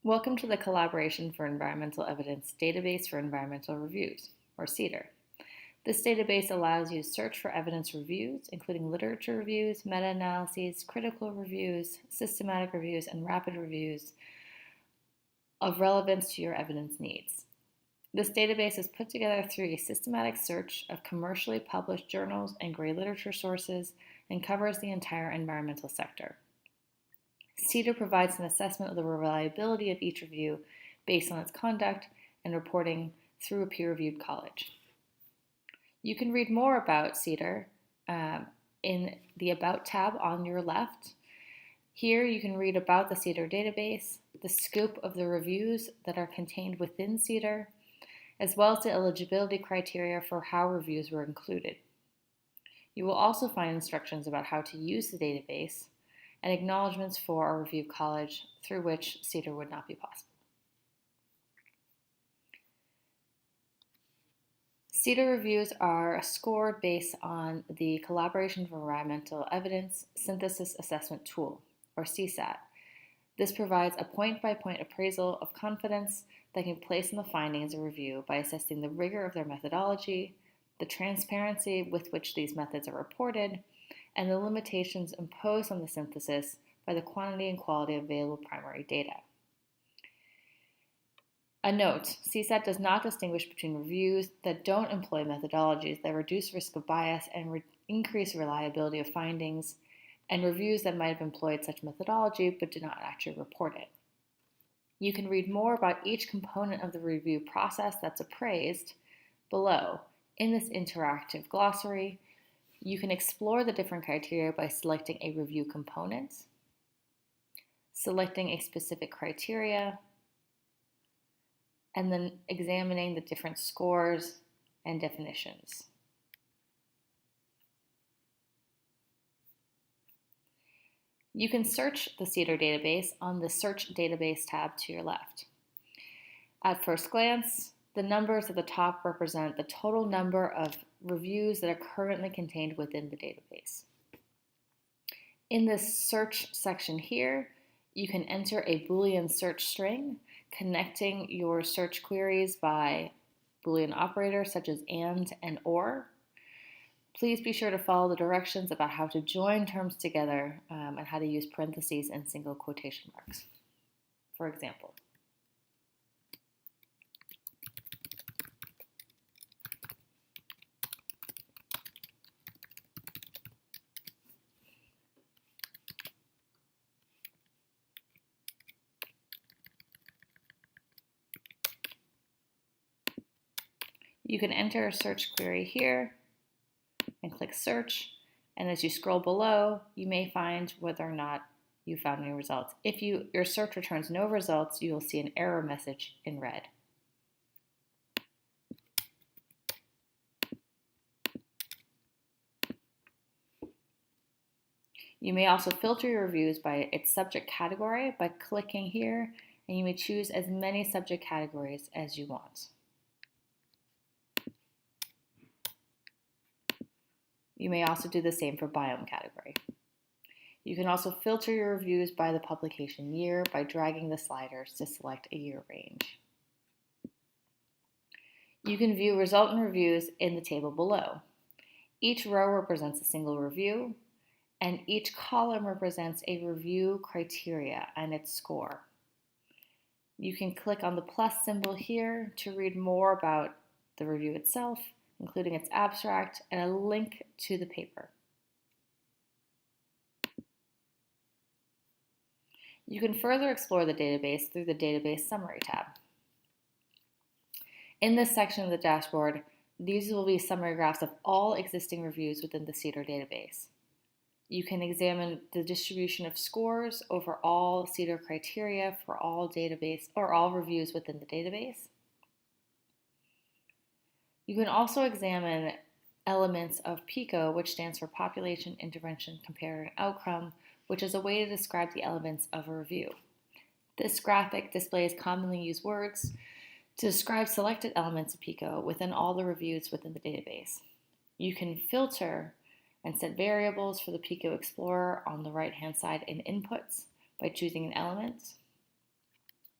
Welcome to the Collaboration for Environmental Evidence Database for Environmental Reviews, or CEEDER. This database allows you to search for evidence reviews, including literature reviews, meta-analyses, critical reviews, systematic reviews, and rapid reviews of relevance to your evidence needs. This database is put together through a systematic search of commercially published journals and gray literature sources and covers the entire environmental sector. CEEDER provides an assessment of the reliability of each review based on its conduct and reporting through a peer-reviewed college. You can read more about CEEDER in the About tab on your left. Here you can read about the CEEDER database, the scope of the reviews that are contained within CEEDER, as well as the eligibility criteria for how reviews were included. You will also find instructions about how to use the database and acknowledgments for our review college through which CEEDER would not be possible. CEEDER reviews are scored based on the Collaboration for Environmental Evidence Synthesis Assessment Tool, or CSAT. This provides a point-by-point appraisal of confidence that can be placed in the findings of review by assessing the rigor of their methodology, the transparency with which these methods are reported, and the limitations imposed on the synthesis by the quantity and quality of available primary data. A note, CSAT does not distinguish between reviews that don't employ methodologies that reduce risk of bias and increase reliability of findings, and reviews that might have employed such methodology but did not actually report it. You can read more about each component of the review process that's appraised below in this interactive glossary. You can explore the different criteria by selecting a review component, selecting a specific criteria, and then examining the different scores and definitions. You can search the CEEDER database on the Search Database tab to your left. At first glance, the numbers at the top represent the total number of reviews that are currently contained within the database. In this search section here, you can enter a Boolean search string connecting your search queries by Boolean operators such as and or. Please be sure to follow the directions about how to join terms together and how to use parentheses and single quotation marks. For example, you can enter a search query here and click search, and as you scroll below, you may find whether or not you found any results. If your search returns no results, you will see an error message in red. You may also filter your reviews by its subject category by clicking here, and you may choose as many subject categories as you want. You may also do the same for biome category. You can also filter your reviews by the publication year by dragging the sliders to select a year range. You can view resultant reviews in the table below. Each row represents a single review, and each column represents a review criteria and its score. You can click on the plus symbol here to read more about the review itself, including its abstract and a link to the paper. You can further explore the database through the Database Summary tab. In this section of the dashboard, these will be summary graphs of all existing reviews within the CEEDER database. You can examine the distribution of scores over all CEEDER criteria for all database or all reviews within the database. You can also examine elements of PICO, which stands for Population Intervention Comparative Outcome, which is a way to describe the elements of a review. This graphic displays commonly used words to describe selected elements of PICO within all the reviews within the database. You can filter and set variables for the PICO Explorer on the right-hand side in Inputs by choosing an element.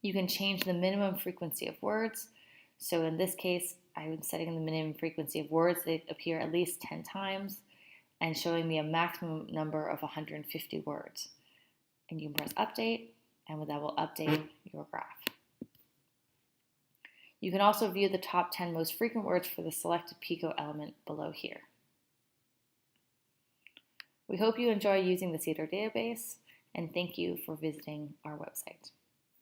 You can change the minimum frequency of words. So in this case, I'm setting the minimum frequency of words that appear at least 10 times and showing me a maximum number of 150 words. And you can press update, and that will update your graph. You can also view the top 10 most frequent words for the selected Pico element below here. We hope you enjoy using the CEEDER database, and thank you for visiting our website.